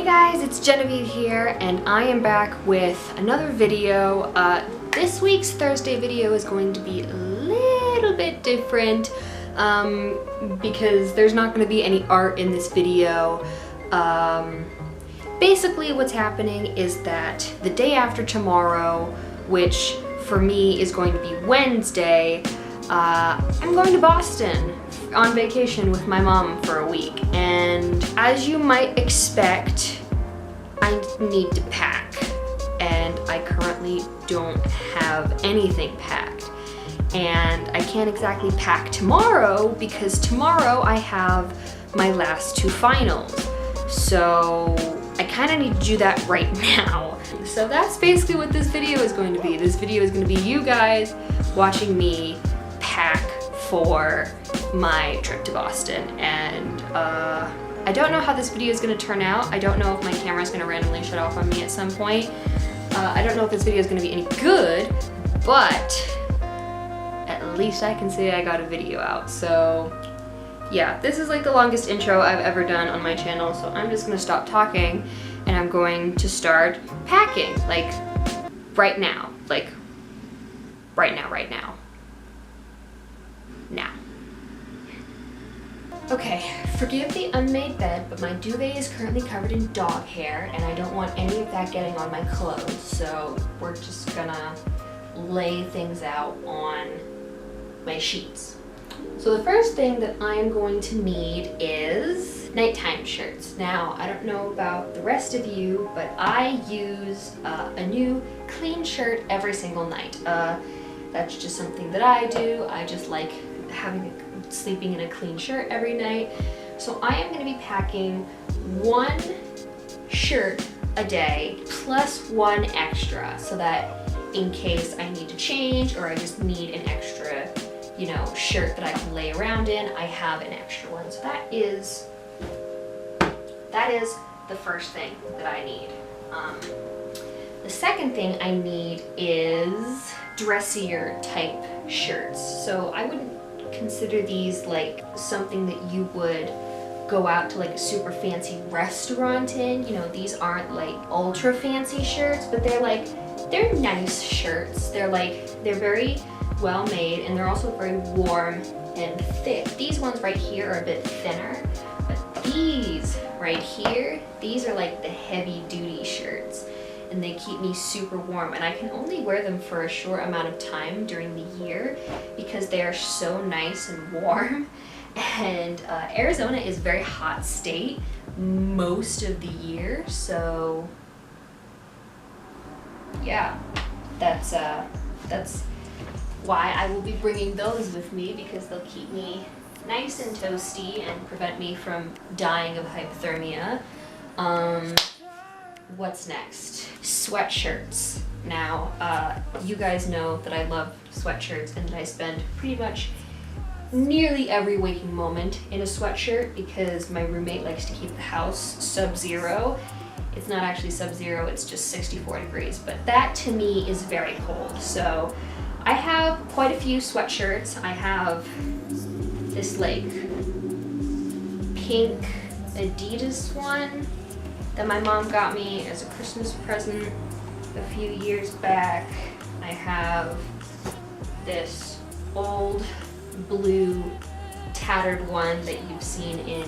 guys, it's Genevieve here, and I am back with another video. This week's Thursday video is going to be a little bit different because there's not going to be any art in this video. Basically what's happening is that the day after tomorrow, which for me is going to be Wednesday, I'm going to Boston on vacation with my mom for a week, and as you might expect, I need to pack, and I currently don't have anything packed, and I can't exactly pack tomorrow because tomorrow I have my last two finals, so I kind of need to do that right now. So that's basically what this video is going to be. This video is going to be you guys watching me pack for my trip to Boston, and I don't know how this video is going to turn out. I don't know if my camera is going to randomly shut off on me at some point. I don't know if this video is going to be any good, but at least I can say I got a video out. So yeah, this is like the longest intro I've ever done on my channel, so I'm just going to stop talking and I'm going to start packing, like right now, like right now. Now. Okay, forgive the unmade bed, but my duvet is currently covered in dog hair and I don't want any of that getting on my clothes, so we're just gonna lay things out on my sheets. So the first thing that I'm going to need is nighttime shirts. Now, I don't know about the rest of you, but I use a new clean shirt every single night. That's just something that I do. I just like sleeping in a clean shirt every night. So I am going to be packing one shirt a day plus one extra, so that in case I need to change or I just need an extra, you know, shirt that I can lay around in, I have an extra one. So that is the first thing that I need. The second thing I need is dressier type shirts. So I wouldn't consider these like something that you would go out to like a super fancy restaurant in. You know, these aren't like ultra fancy shirts, but they're nice shirts. They're very well made, and they're also very warm and thick. These ones right here are a bit thinner, but these right here, these are like the heavy duty shirts, and they keep me super warm, and I can only wear them for a short amount of time during the year because they are so nice and warm. And Arizona is a very hot state most of the year, so yeah, that's why I will be bringing those with me, because they'll keep me nice and toasty and prevent me from dying of hypothermia. What's next? Sweatshirts. Now, you guys know that I love sweatshirts and that I spend pretty much nearly every waking moment in a sweatshirt because my roommate likes to keep the house sub-zero. It's not actually sub-zero, it's just 64 degrees, but that to me is very cold. So I have quite a few sweatshirts. I have this like pink Adidas one that my mom got me as a Christmas present a few years back. I have this old blue tattered one that you've seen in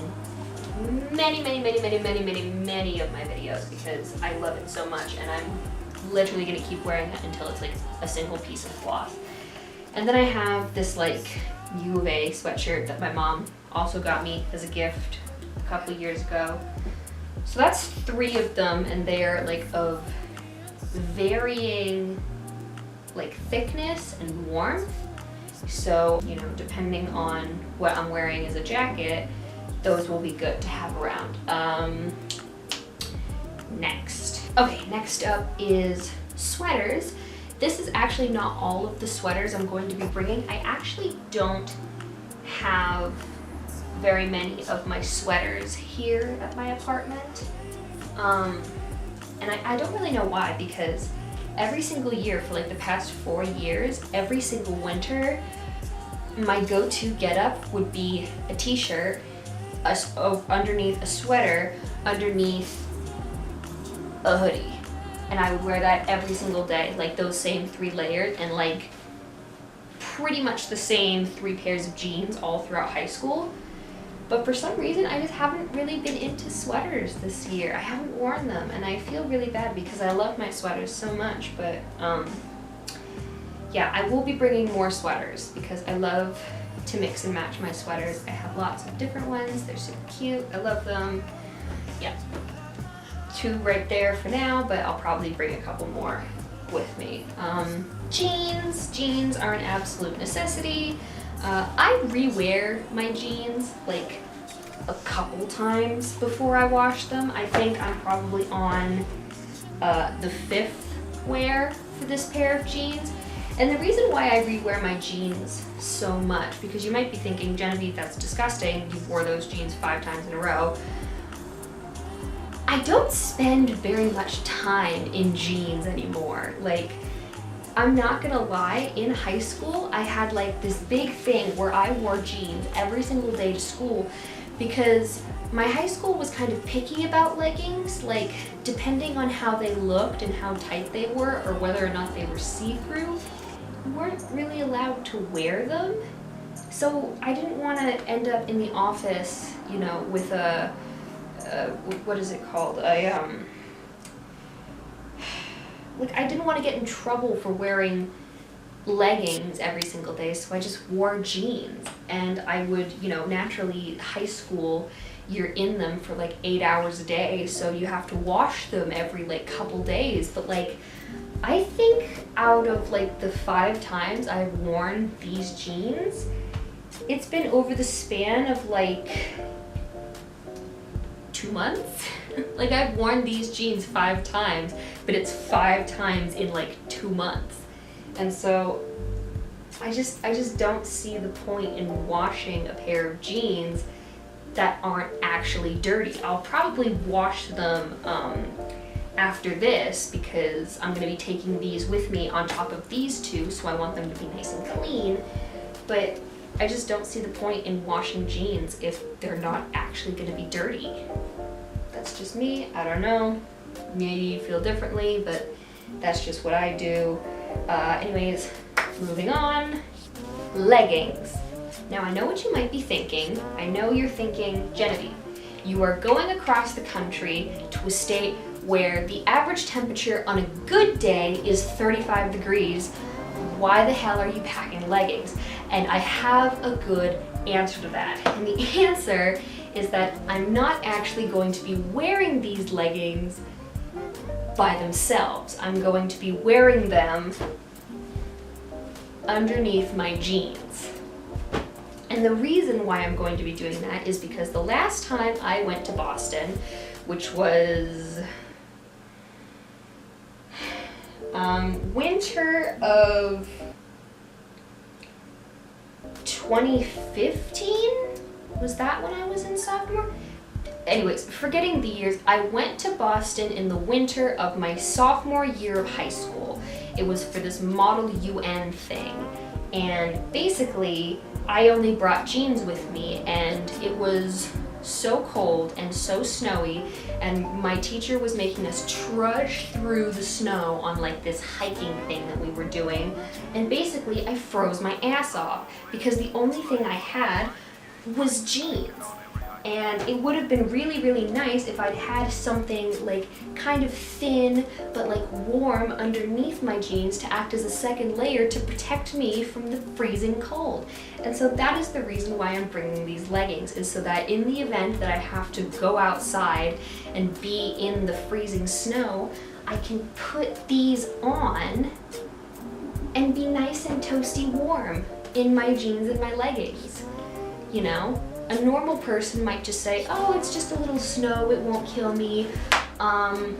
many of my videos because I love it so much, and I'm literally gonna keep wearing it until it's like a single piece of cloth. And then I have this like U of A sweatshirt that my mom also got me as a gift a couple years ago. So that's three of them, and they're like of varying like thickness and warmth. So, you know, depending on what I'm wearing as a jacket, those will be good to have around. Next up is sweaters. This is actually not all of the sweaters I'm going to be bringing. I actually don't have very many of my sweaters here at my apartment. And I don't really know why, because every single year for like the past 4 years, every single winter, my go-to getup would be a t-shirt underneath a sweater, underneath a hoodie. And I would wear that every single day, like those same 3 layers, and like pretty much the same 3 pairs of jeans all throughout high school. But for some reason, I just haven't really been into sweaters this year. I haven't worn them, and I feel really bad because I love my sweaters so much. But yeah, I will be bringing more sweaters because I love to mix and match my sweaters. I have lots of different ones. They're super cute. I love them. Yeah. 2 right there for now, but I'll probably bring a couple more with me. Jeans are an absolute necessity. I rewear my jeans like a couple times before I wash them. I think I'm probably on the 5th wear for this pair of jeans. And the reason why I rewear my jeans so much, because you might be thinking, Genevieve, that's disgusting. You wore those jeans 5 times in a row. I don't spend very much time in jeans anymore. Like, I'm not gonna lie, in high school, I had like this big thing where I wore jeans every single day to school because my high school was kind of picky about leggings. Like, depending on how they looked and how tight they were or whether or not they were see-through, you weren't really allowed to wear them. So I didn't want to end up in the office, you know, with a what is it called? Like, I didn't want to get in trouble for wearing leggings every single day, so I just wore jeans. And I would, you know, naturally, high school, you're in them for like 8 hours a day, so you have to wash them every like couple days. But like, I think out of like the 5 times I've worn these jeans, it's been over the span of like 2 months. Like, I've worn these jeans 5 times, but it's 5 times in like 2 months. And so I just don't see the point in washing a pair of jeans that aren't actually dirty. I'll probably wash them after this because I'm gonna be taking these with me on top of these 2, so I want them to be nice and clean. But I just don't see the point in washing jeans if they're not actually gonna be dirty. That's just me, I don't know. Maybe you feel differently, but that's just what I do. Anyways, moving on. Leggings. Now I know what you might be thinking. I know you're thinking, Genevieve, you are going across the country to a state where the average temperature on a good day is 35 degrees. Why the hell are you packing leggings? And I have a good answer to that. And the answer is that I'm not actually going to be wearing these leggings by themselves. I'm going to be wearing them underneath my jeans. And the reason why I'm going to be doing that is because the last time I went to Boston, which was winter of 2015? Was that when I was in sophomore? Anyways, forgetting the years, I went to Boston in the winter of my sophomore year of high school. It was for this Model UN thing. And basically, I only brought jeans with me, and it was so cold and so snowy, and my teacher was making us trudge through the snow on like this hiking thing that we were doing. And basically, I froze my ass off because the only thing I had was jeans. And it would have been really, really nice if I'd had something like kind of thin but like warm underneath my jeans to act as a second layer to protect me from the freezing cold. And so that is the reason why I'm bringing these leggings, is so that in the event that I have to go outside and be in the freezing snow, I can put these on and be nice and toasty warm in my jeans and my leggings, you know? A normal person might just say, oh, it's just a little snow, it won't kill me. I'm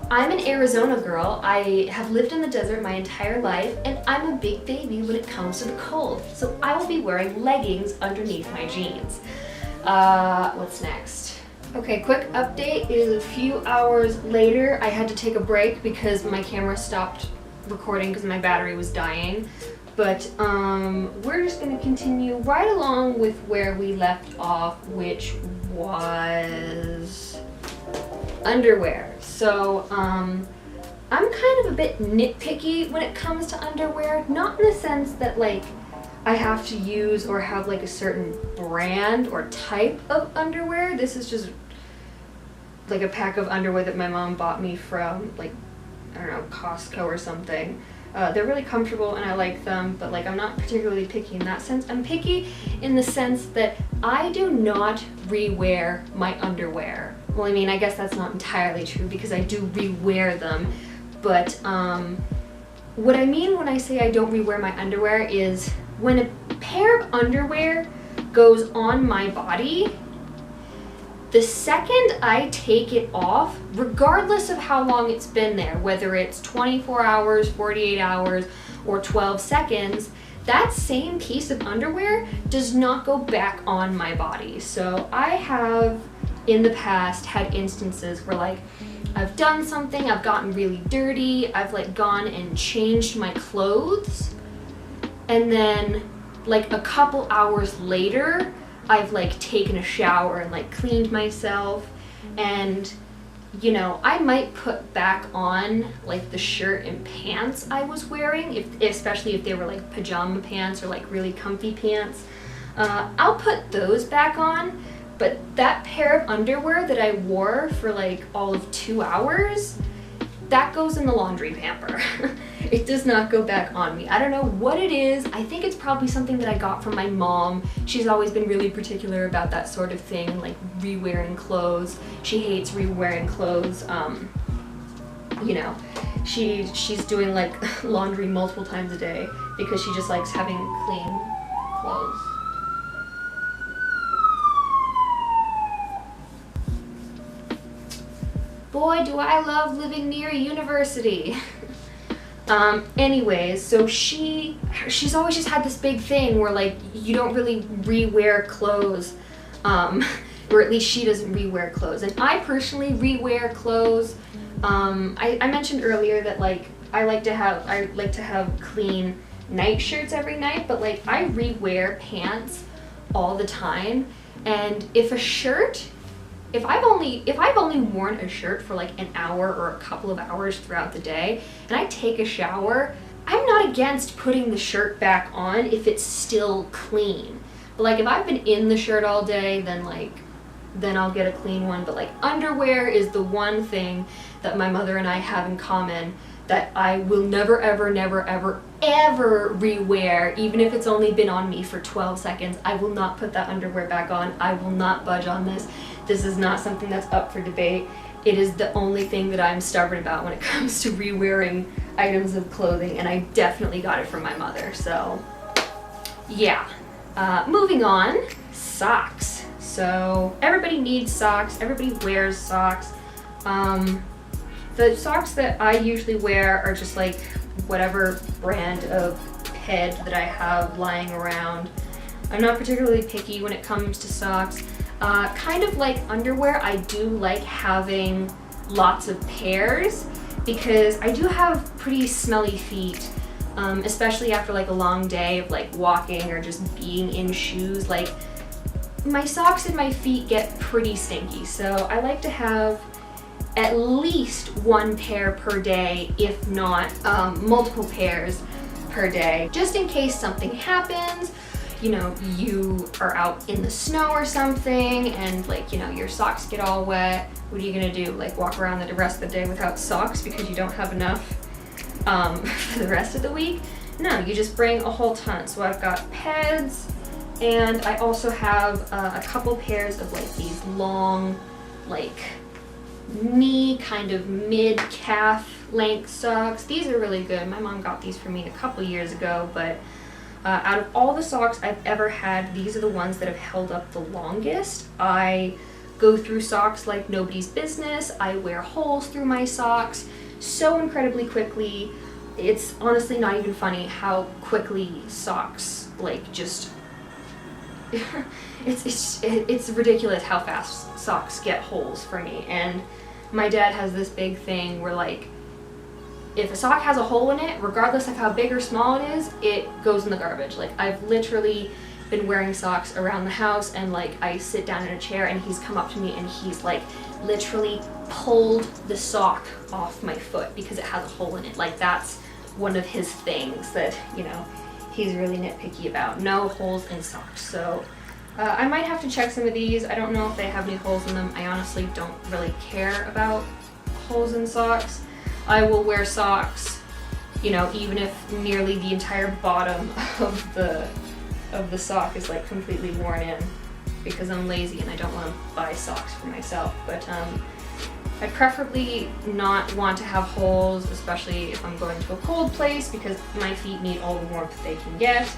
an Arizona girl. I have lived in the desert my entire life, and I'm a big baby when it comes to the cold. So I will be wearing leggings underneath my jeans. What's next? Okay, quick update. It is a few hours later. I had to take a break because my camera stopped recording because my battery was dying. But we're just going to continue right along with where we left off, which was underwear. So, I'm kind of a bit nitpicky when it comes to underwear, not in the sense that like I have to use or have like a certain brand or type of underwear. This is just like a pack of underwear that my mom bought me from like, I don't know, Costco or something. They're really comfortable and I like them, but like I'm not particularly picky in that sense. I'm picky in the sense that I do not rewear my underwear. Well, I mean, I guess that's not entirely true because I do rewear them, but what I mean when I say I don't rewear my underwear is when a pair of underwear goes on my body, the second I take it off, regardless of how long it's been there, whether it's 24 hours, 48 hours, or 12 seconds, that same piece of underwear does not go back on my body. So I have in the past had instances where like I've done something, I've gotten really dirty, I've like gone and changed my clothes, and then like a couple hours later, I've like taken a shower and like cleaned myself, and you know, I might put back on like the shirt and pants I was wearing, especially if they were like pajama pants or like really comfy pants. I'll put those back on, but that pair of underwear that I wore for like all of 2 hours, that goes in the laundry hamper. It does not go back on me. I don't know what it is. I think it's probably something that I got from my mom. She's always been really particular about that sort of thing, like re-wearing clothes. She hates re-wearing clothes. You know, she's doing like laundry multiple times a day because she just likes having clean clothes. Boy, do I love living near a university. Anyways, so she's always just had this big thing where like you don't really re-wear clothes, or at least she doesn't re-wear clothes. And I personally re-wear clothes. I mentioned earlier that like I like to have clean night shirts every night, but like I re-wear pants all the time. And if I've only worn a shirt for like an hour or a couple of hours throughout the day and I take a shower, I'm not against putting the shirt back on if it's still clean. But like if I've been in the shirt all day, then I'll get a clean one. But like underwear is the one thing that my mother and I have in common that I will never, ever, never, ever, ever re-wear, even if it's only been on me for 12 seconds. I will not put that underwear back on. I will not budge on this. This is not something that's up for debate. It is the only thing that I'm stubborn about when it comes to re-wearing items of clothing, and I definitely got it from my mother, so yeah. Moving on, socks. So everybody needs socks, everybody wears socks. The socks that I usually wear are just like whatever brand of head that I have lying around. I'm not particularly picky when it comes to socks. Kind of like underwear, I do like having lots of pairs because I do have pretty smelly feet, especially after like a long day of like walking or just being in shoes. Like my socks and my feet get pretty stinky, so I like to have at least one pair per day, if not multiple pairs per day, just in case something happens. You know, you are out in the snow or something and like, you know, your socks get all wet. What are you gonna do? Like walk around the rest of the day without socks because you don't have enough for the rest of the week? No, you just bring a whole ton. So I've got pads, and I also have a couple pairs of like these long, like knee kind of mid-calf length socks. These are really good. My mom got these for me a couple years ago, but out of all the socks I've ever had, these are the ones that have held up the longest. I go through socks like nobody's business. I wear holes through my socks so incredibly quickly. It's honestly not even funny how quickly socks like just it's ridiculous how fast socks get holes for me. And my dad has this big thing where like if a sock has a hole in it, regardless of how big or small it is, it goes in the garbage. Like I've literally been wearing socks around the house, and like I sit down in a chair and he's come up to me and he's like literally pulled the sock off my foot because it has a hole in it. Like that's one of his things that, you know, he's really nitpicky about. No holes in socks. So I might have to check some of these. I don't know if they have any holes in them. I honestly don't really care about holes in socks. I will wear socks, you know, even if nearly the entire bottom of the sock is like completely worn in, because I'm lazy and I don't want to buy socks for myself. But I preferably not want to have holes, especially if I'm going to a cold place, because my feet need all the warmth they can get.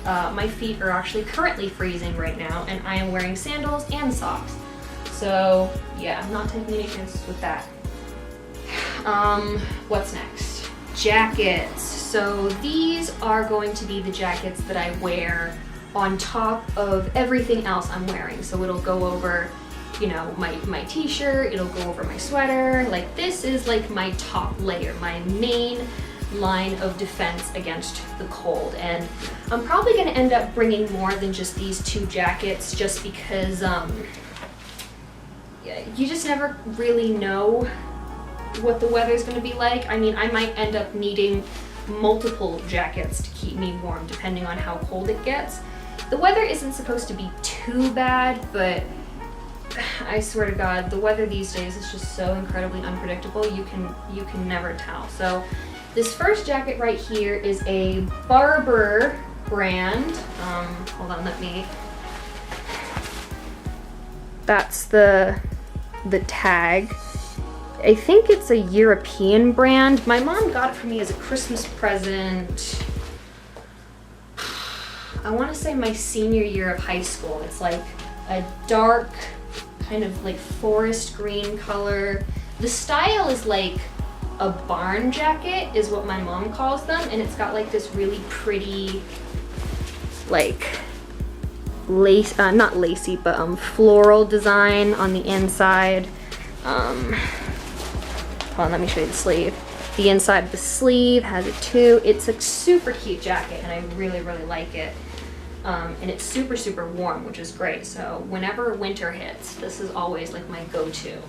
My feet are actually currently freezing right now, and I am wearing sandals and socks. So yeah, I'm not taking any chances with that. What's next? Jackets. So these are going to be the jackets that I wear on top of everything else I'm wearing. So it'll go over, you know, my t-shirt, it'll go over my sweater. Like this is like my top layer, my main line of defense against the cold. And I'm probably gonna end up bringing more than just these 2 jackets, just because you just never really know what the weather's gonna be like. I mean, I might end up needing multiple jackets to keep me warm depending on how cold it gets. The weather isn't supposed to be too bad, but I swear to God, the weather these days is just so incredibly unpredictable. You can never tell. So this first jacket right here is a Barbour brand. Hold on, that's the tag. I think it's a European brand. My mom got it for me as a Christmas present. I want to say my senior year of high school. It's like a dark kind of like forest green color. The style is like a barn jacket is what my mom calls them, and it's got like this really pretty like lace, not lacy, but floral design on the inside. Hold on, let me show you the sleeve. The inside of the sleeve has it too. It's a super cute jacket, and I really, really like it. And it's super, super warm, which is great. So whenever winter hits, this is always like my go-to.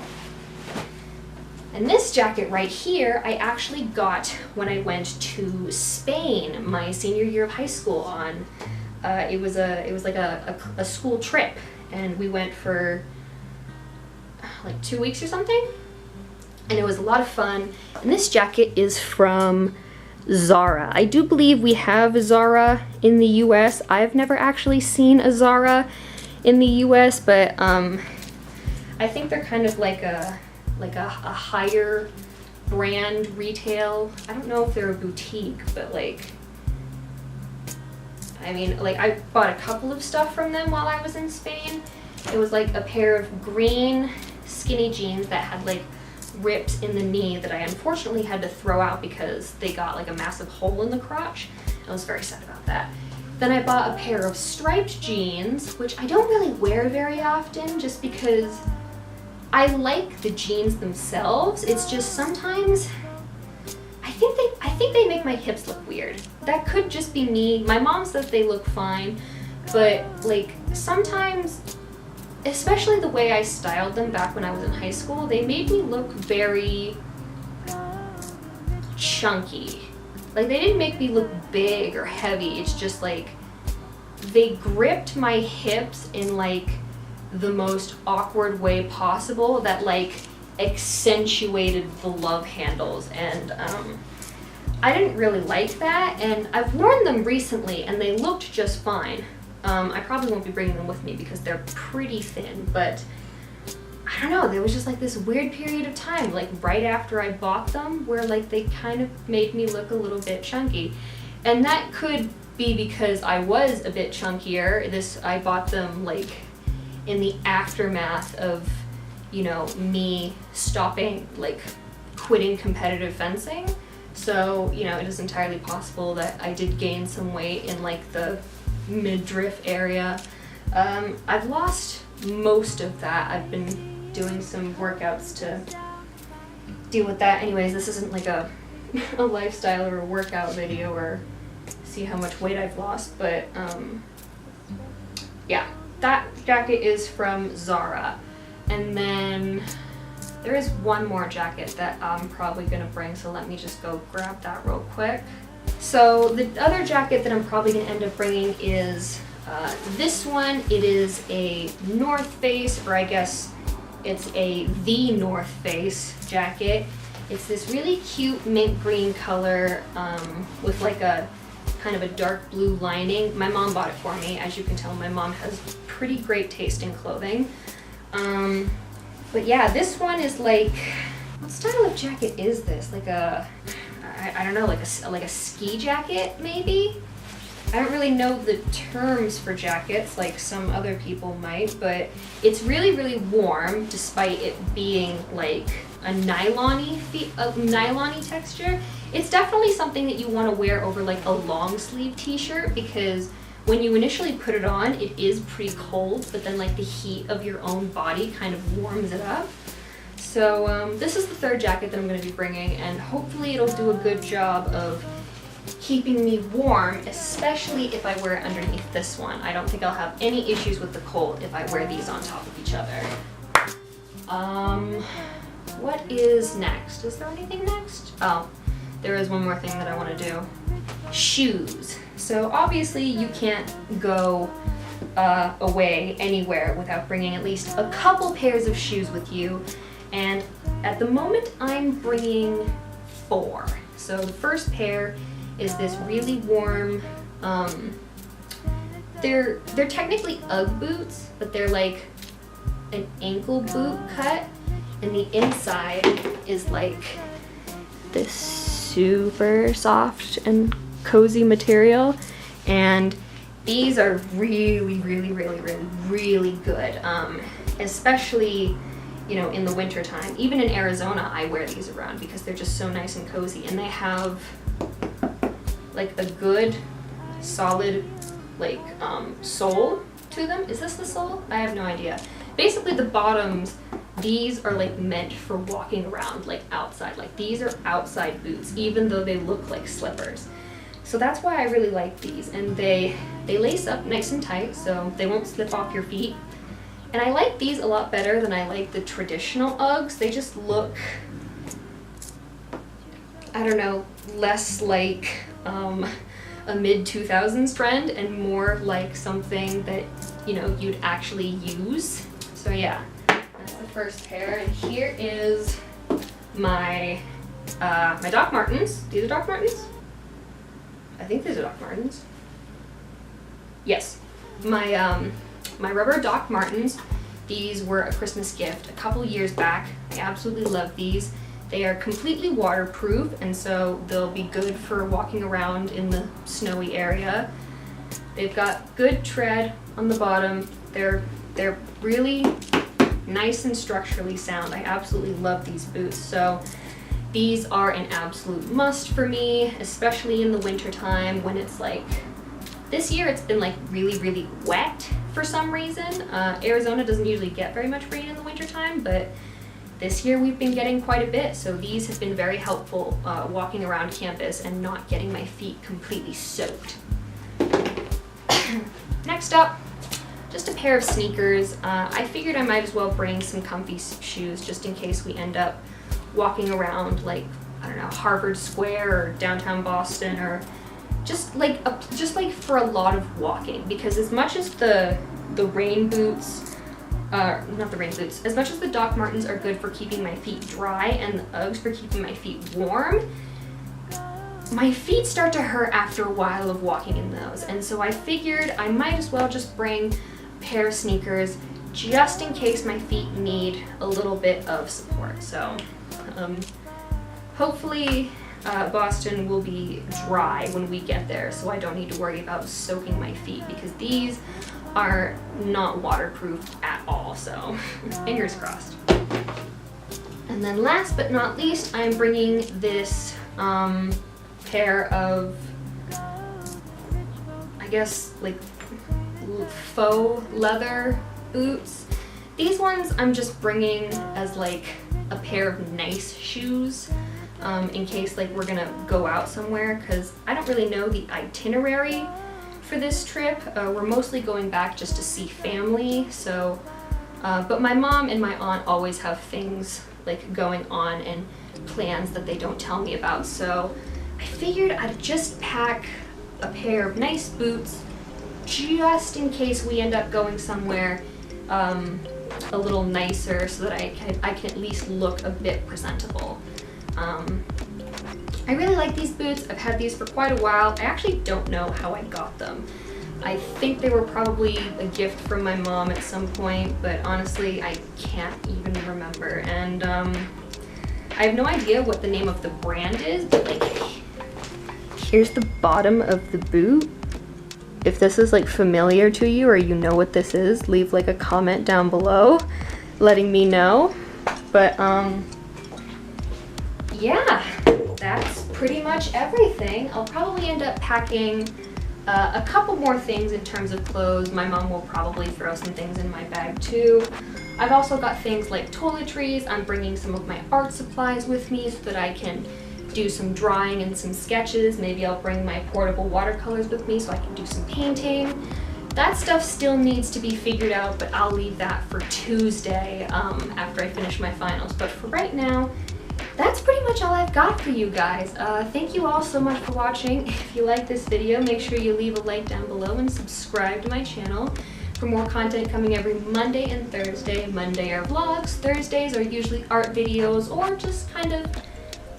And this jacket right here, I actually got when I went to Spain my senior year of high school on. It was like a school trip, and we went for like 2 weeks or something. And it was a lot of fun. And this jacket is from Zara. I do believe we have Zara in the US. I've never actually seen a Zara in the US, but I think they're kind of like a higher brand retail. I don't know if they're a boutique, but like, I mean, like I bought a couple of stuff from them while I was in Spain. It was like a pair of green skinny jeans that had like rips in the knee that I unfortunately had to throw out because they got like a massive hole in the crotch. I was very sad about that. Then I bought a pair of striped jeans, which I don't really wear very often just because I like the jeans themselves. It's just sometimes I think they make my hips look weird. That could just be me. My mom says they look fine, but like sometimes, especially the way I styled them back when I was in high school, they made me look very chunky. Like they didn't make me look big or heavy. It's just like they gripped my hips in like the most awkward way possible that like accentuated the love handles, and I didn't really like that, and I've worn them recently and they looked just fine. I probably won't be bringing them with me because they're pretty thin, but I don't know, there was just like this weird period of time, like right after I bought them, where like they kind of made me look a little bit chunky. And that could be because I was a bit chunkier. I bought them like in the aftermath of, you know, me stopping, like quitting competitive fencing. So, you know, it is entirely possible that I did gain some weight in like the midriff area. I've lost most of that. I've been doing some workouts to deal with that. Anyways, this isn't like a lifestyle or a workout video or see how much weight I've lost, but Yeah, that jacket is from Zara. And then there is one more jacket that I'm probably gonna bring, so let me just go grab that real quick. So the other jacket that I'm probably gonna end up bringing is this one. It is a North Face, or I guess it's a The North Face jacket. It's this really cute mint green color with like a kind of a dark blue lining. My mom bought it for me. As you can tell, my mom has pretty great taste in clothing. But yeah, this one is like, what style of jacket is this? Like a, I don't know, like a ski jacket maybe? I don't really know the terms for jackets like some other people might, but it's really, really warm despite it being like a nylon-y texture. It's definitely something that you want to wear over like a long sleeve t-shirt, because when you initially put it on, it is pretty cold, but then like the heat of your own body kind of warms it up. So this is the third jacket that I'm going to be bringing, and hopefully it'll do a good job of keeping me warm, especially if I wear it underneath this one. I don't think I'll have any issues with the cold if I wear these on top of each other. What is next? Is there anything next? Oh, there is one more thing that I want to do. Shoes. So obviously you can't go away anywhere without bringing at least a couple pairs of shoes with you. And at the moment I'm bringing 4. So the first pair is this really warm, they're technically UGG boots, but they're like an ankle boot cut, and the inside is like this super soft and cozy material, and these are really, really, really, really, really good, especially, you know, in the winter time. Even in Arizona, I wear these around because they're just so nice and cozy, and they have like a good solid like sole to them. Is this the sole? I have no idea. Basically the bottoms, these are like meant for walking around like outside. Like these are outside boots, even though they look like slippers. So that's why I really like these, and they lace up nice and tight so they won't slip off your feet. And I like these a lot better than I like the traditional Uggs. They just look, I don't know, less like a mid-2000s trend and more like something that, you know, you'd actually use. So yeah, that's the first pair. And here is my my Doc Martens. These are Doc Martens? I think these are Doc Martens. Yes. My rubber Doc Martens. These were a Christmas gift a couple years back. I absolutely love these. They are completely waterproof, and so they'll be good for walking around in the snowy area. They've got good tread on the bottom. They're really nice and structurally sound. I absolutely love these boots. So these are an absolute must for me, especially in the winter time when it's like, this year it's been like really, really wet for some reason. Arizona doesn't usually get very much rain in the winter time, but this year we've been getting quite a bit, so these have been very helpful walking around campus and not getting my feet completely soaked. Next up, just a pair of sneakers. I figured I might as well bring some comfy shoes just in case we end up walking around like, I don't know, Harvard Square or downtown Boston, or just like for a lot of walking, because as much as the rain boots, not the rain boots, as much as the Doc Martens are good for keeping my feet dry and the Uggs for keeping my feet warm, my feet start to hurt after a while of walking in those. And so I figured I might as well just bring a pair of sneakers just in case my feet need a little bit of support. So hopefully Boston will be dry when we get there, so I don't need to worry about soaking my feet, because these are not waterproof at all, so fingers crossed. And then last but not least, I'm bringing this pair of, I guess, like faux leather boots. These ones I'm just bringing as like a pair of nice shoes in case like we're gonna go out somewhere, because I don't really know the itinerary for this trip. We're mostly going back just to see family, so, but my mom and my aunt always have things like going on and plans that they don't tell me about, so I figured I'd just pack a pair of nice boots just in case we end up going somewhere a little nicer so that I can at least look a bit presentable. I really like these boots. I've had these for quite a while. I actually don't know how I got them. I think they were probably a gift from my mom at some point, but honestly, I can't even remember. And I have no idea what the name of the brand is, but like, here's the bottom of the boot. If this is like familiar to you or you know what this is, leave like a comment down below letting me know. But yeah, that's pretty much everything. I'll probably end up packing a couple more things in terms of clothes. My mom will probably throw some things in my bag too. I've also got things like toiletries. I'm bringing some of my art supplies with me so that I can do some drawing and some sketches. Maybe I'll bring my portable watercolors with me so I can do some painting. That stuff still needs to be figured out, but I'll leave that for Tuesday after I finish my finals. But for right now, that's pretty much all I've got for you guys. Thank you all so much for watching. If you like this video, make sure you leave a like down below and subscribe to my channel for more content coming every Monday and Thursday. Monday are vlogs, Thursdays are usually art videos or just kind of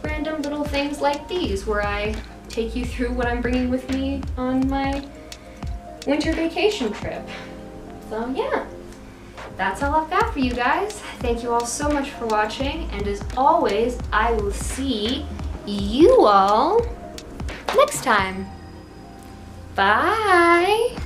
random little things like these where I take you through what I'm bringing with me on my winter vacation trip. So yeah, that's all I've got for you guys. Thank you all so much for watching, and as always, I will see you all next time. Bye!